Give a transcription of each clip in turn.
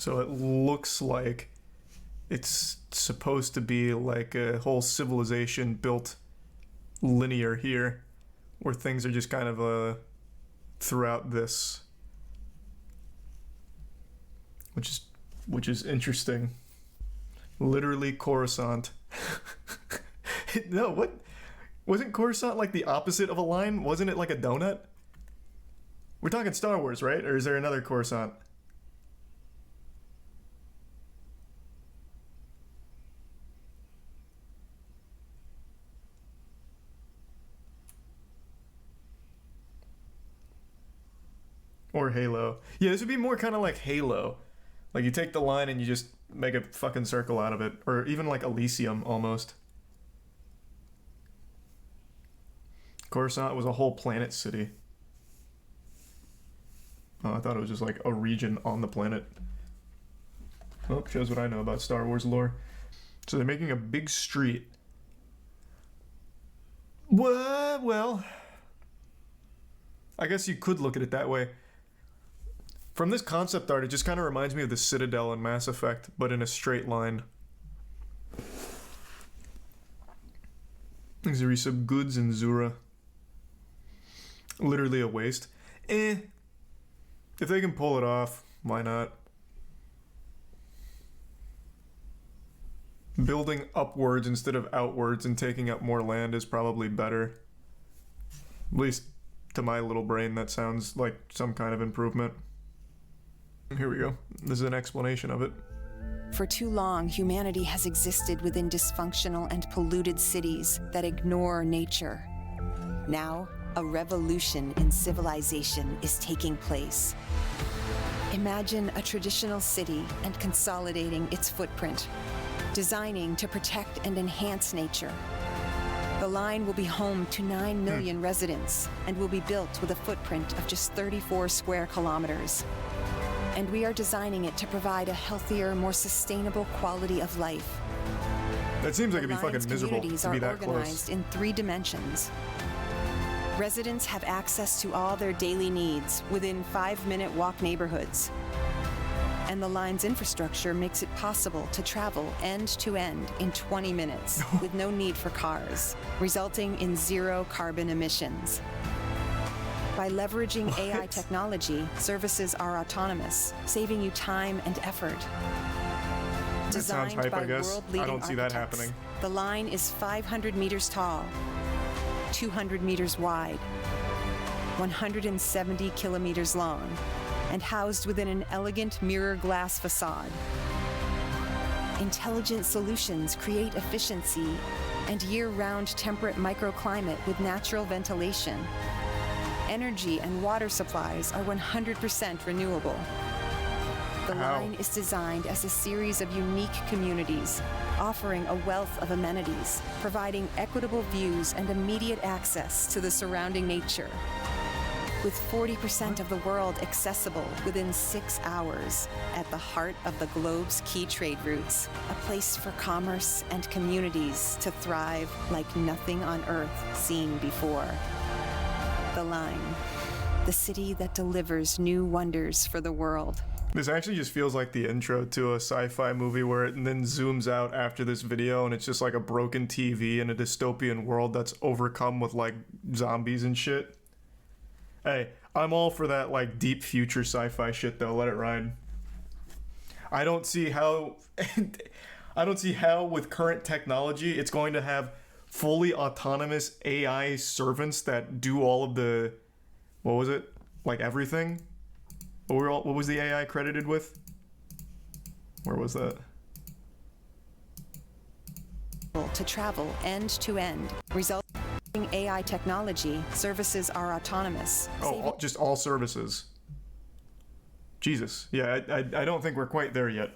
So it looks like it's supposed to be like a whole civilization built linear here, where things are just kind of throughout this, which is interesting. Literally Coruscant. No, what? Wasn't Coruscant like the opposite of a line? Wasn't it like a donut? We're talking Star Wars, right? Or is there another Coruscant? Or Halo. Yeah, this would be more kind of like Halo. Like you take the line and you just make a fucking circle out of it. Or even like Elysium almost. Coruscant was a whole planet city. Oh, I thought it was just like a region on the planet. Oh, shows what I know about Star Wars lore. So they're making a big street. Well, I guess you could look at it that way. From this concept art, it just kind of reminds me of the Citadel in Mass Effect, but in a straight line. Xerisub goods in Zura. Literally a waste. If they can pull it off, why not? Building upwards instead of outwards and taking up more land is probably better. At least to my little brain, that sounds like some kind of improvement. Here we go. This is an explanation of it. For too long, humanity has existed within dysfunctional and polluted cities that ignore nature. Now, a revolution in civilization is taking place. Imagine a traditional city and consolidating its footprint, designing to protect and enhance nature. The line will be home to 9 million residents and will be built with a footprint of just 34 square kilometers. And we are designing it to provide a healthier, more sustainable quality of life. That seems like it'd be fucking miserable to be that close. Communities are organized in 3 dimensions. Residents have access to all their daily needs within 5-minute walk neighborhoods. And the line's infrastructure makes it possible to travel end to end in 20 minutes with no need for cars, resulting in 0 carbon emissions. By leveraging AI technology, services are autonomous, saving you time and effort. That sounds hype, I guess. I don't see that happening. The line is 500 meters tall, 200 meters wide, 170 kilometers long, and housed within an elegant mirror glass facade. Intelligent solutions create efficiency and year-round temperate microclimate with natural ventilation. Energy and water supplies are 100% renewable. The line is designed as a series of unique communities, offering a wealth of amenities, providing equitable views and immediate access to the surrounding nature. With 40% of the world accessible within 6 hours, at the heart of the globe's key trade routes, a place for commerce and communities to thrive like nothing on Earth seen before. The line, the city that delivers new wonders for the world. This actually just feels like the intro to a sci-fi movie where it then zooms out after this video and it's just like a broken TV in a dystopian world that's overcome with like zombies and shit. Hey, I'm all for that like deep future sci-fi shit though, let it ride. I don't see how with current technology it's going to have fully autonomous AI servants that do all of the, what was it? Like everything? What was the AI credited with? Where was that? To travel end to end, resulting in AI technology, services are autonomous. Oh, just all services. Jesus. Yeah, I don't think we're quite there yet.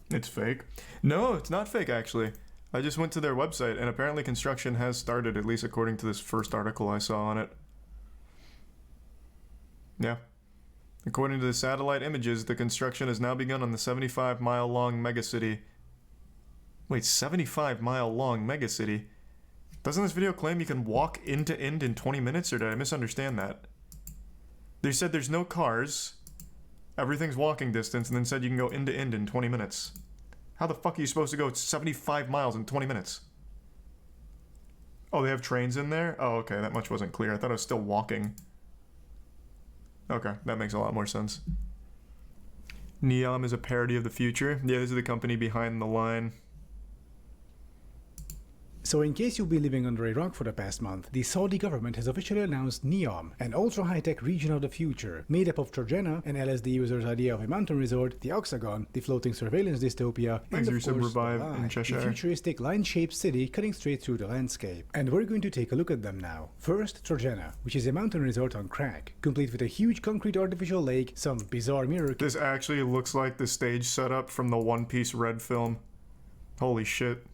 It's fake. No, it's not fake actually. I just went to their website and apparently construction has started, at least according to this first article I saw on it. Yeah. According to the satellite images, the construction has now begun on the 75-mile-long megacity. Wait, 75-mile-long megacity? Doesn't this video claim you can walk end to end in 20 minutes, or did I misunderstand that? They said there's no cars. Everything's walking distance, and then said you can go end to end in 20 minutes. How the fuck are you supposed to go 75 miles in 20 minutes? Oh, they have trains in there? Oh, okay, that much wasn't clear. I thought I was still walking. Okay, that makes a lot more sense. Neom is a parody of the future. Yeah, this is the company behind the line. So in case you've been living under a rock for the past month, the Saudi government has officially announced Neom, an ultra-high-tech region of the future, made up of Trojena, an LSD user's idea of a mountain resort, the Oxagon, the floating surveillance dystopia, and of course, Revive the in Line, Cheshire. a futuristic line-shaped city cutting straight through the landscape. And we're going to take a look at them now. First, Trojena, which is a mountain resort on crack, complete with a huge concrete artificial lake, some bizarre mirror... This actually looks like the stage setup from the One Piece Red film. Holy shit.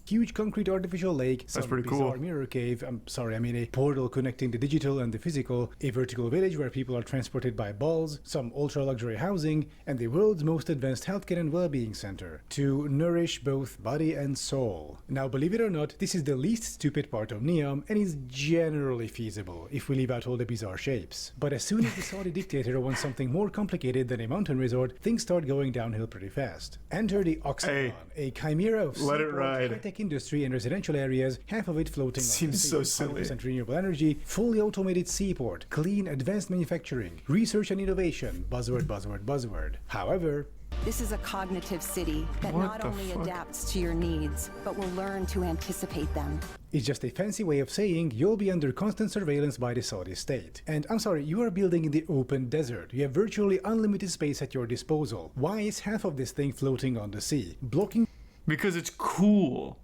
Huge concrete artificial lake, some pretty bizarre cool. mirror cave, a portal connecting the digital and the physical, a vertical village where people are transported by balls, some ultra-luxury housing, and the world's most advanced healthcare and well-being center, to nourish both body and soul. Now, believe it or not, this is the least stupid part of Neom, and is generally feasible, if we leave out all the bizarre shapes. But as soon as the Saudi dictator wants something more complicated than a mountain resort, things start going downhill pretty fast. Enter the Oxagon, a chimera of let it seaport, ride. high-tech industry and residential areas, half of it floating on Seems the so sea, silly. 100% renewable energy, fully automated seaport, clean advanced manufacturing, research and innovation, buzzword, buzzword, buzzword. However, This is a cognitive city that What not the only fuck? adapts to your needs, but will learn to anticipate them. it's just a fancy way of saying you'll be under constant surveillance by the Saudi state. And I'm sorry, you are building in the open desert. You have virtually unlimited space at your disposal. Why is half of this thing floating on the sea? Blocking Because it's cool.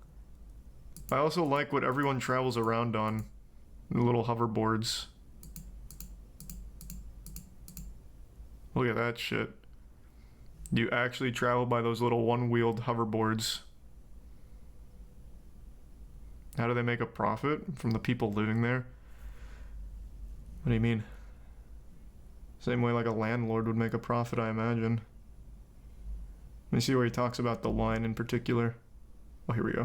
I also like what everyone travels around on. The little hoverboards. Look at that shit. You actually travel by those little one-wheeled hoverboards. How do they make a profit? From the people living there? What do you mean? Same way like a landlord would make a profit, I imagine. Let me see where he talks about the line in particular. Oh, here we go.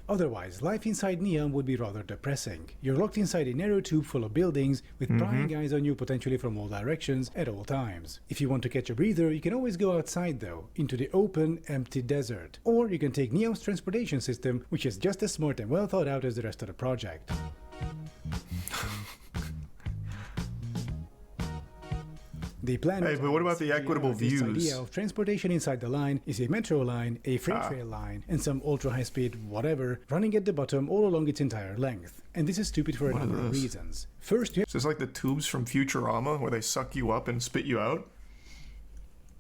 Otherwise, life inside Neom would be rather depressing. You're locked inside a narrow tube full of buildings with prying eyes on you potentially from all directions at all times. If you want to catch a breather, you can always go outside though, into the open, empty desert. Or you can take Neom's transportation system, which is just as smart and well thought out as the rest of the project. The plan Hey, is but what about the equitable this views? idea of transportation inside the line is a metro line, a freight rail line, and some ultra-high-speed whatever running at the bottom all along its entire length. And this is stupid for a What is number of this? reasons. First, you Is this like the tubes from Futurama where they suck you up and spit you out?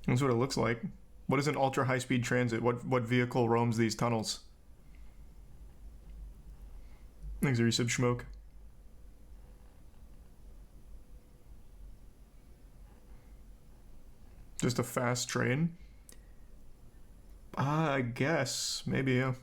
That's what it looks like. What is an ultra high speed transit? What vehicle roams these tunnels? Thanks, Resub Schmoke. Just a fast train? I guess. Maybe, yeah.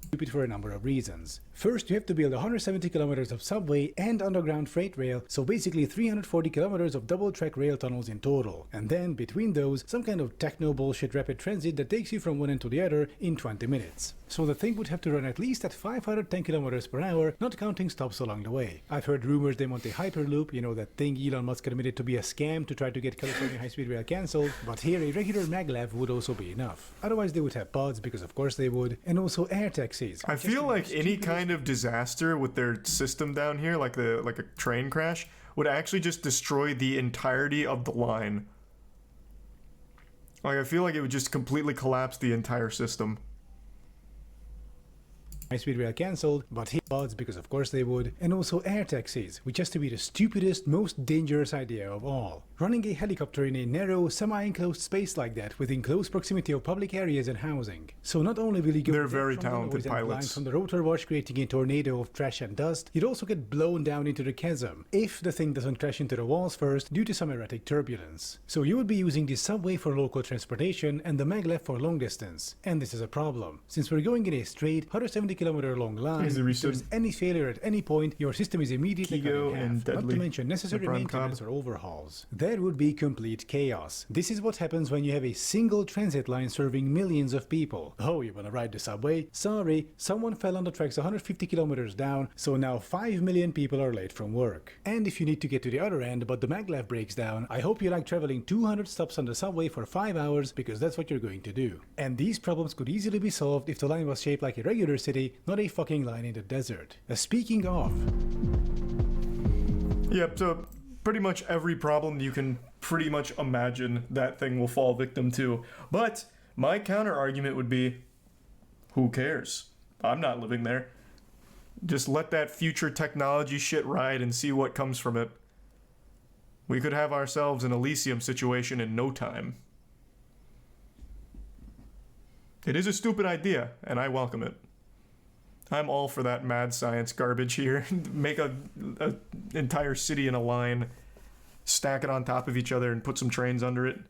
stupid for a number of reasons. First, you have to build 170 kilometers of subway and underground freight rail, so basically 340 kilometers of double-track rail tunnels in total. And then, between those, some kind of techno-bullshit rapid transit that takes you from one end to the other in 20 minutes. So the thing would have to run at least at 510 kilometers per hour, not counting stops along the way. I've heard rumors they want a Hyperloop, you know, that thing Elon Musk admitted to be a scam to try to get California high-speed rail cancelled, but here a regular maglev would also be enough. Otherwise they would have pods, because of course they would, and also air taxis. I feel like any kind of disaster with their system down here, like a train crash, would actually just destroy the entirety of the line. Like, I feel like it would just completely collapse the entire system. High-speed rail cancelled, but here pods, because of course they would, and also air taxis, which has to be the stupidest, most dangerous idea of all. Running a helicopter in a narrow, semi-enclosed space like that within close proximity of public areas and housing. So not only will you go They're dead very from the talented noise and blind pilots. from the rotor wash, creating a tornado of trash and dust, you'd also get blown down into the chasm, if the thing doesn't crash into the walls first due to some erratic turbulence. So you would be using the subway for local transportation and the maglev for long distance. And this is a problem. Since we're going in a straight 170-kilometer long line, Is the if reason- there's any failure at any point, your system is immediately cut Kigo in and half, not to Deadly, mention necessary the Prime maintenance Cobb. or overhauls. Then That would be complete chaos. This is what happens when you have a single transit line serving millions of people. Oh, you wanna ride the subway? Sorry, someone fell on the tracks 150 kilometers down, so now 5 million people are late from work. And if you need to get to the other end but the maglev breaks down, I hope you like traveling 200 stops on the subway for 5 hours, because that's what you're going to do. And these problems could easily be solved if the line was shaped like a regular city, not a fucking line in the desert. Speaking of... Yep, so pretty much every problem you can pretty much imagine that thing will fall victim to. But my counter argument would be, who cares? I'm not living there. Just let that future technology shit ride and see what comes from it. We could have ourselves an Elysium situation in no time. It is a stupid idea, and I welcome it. I'm all for that mad science garbage here. Make a entire city in a line, stack it on top of each other, and put some trains under it.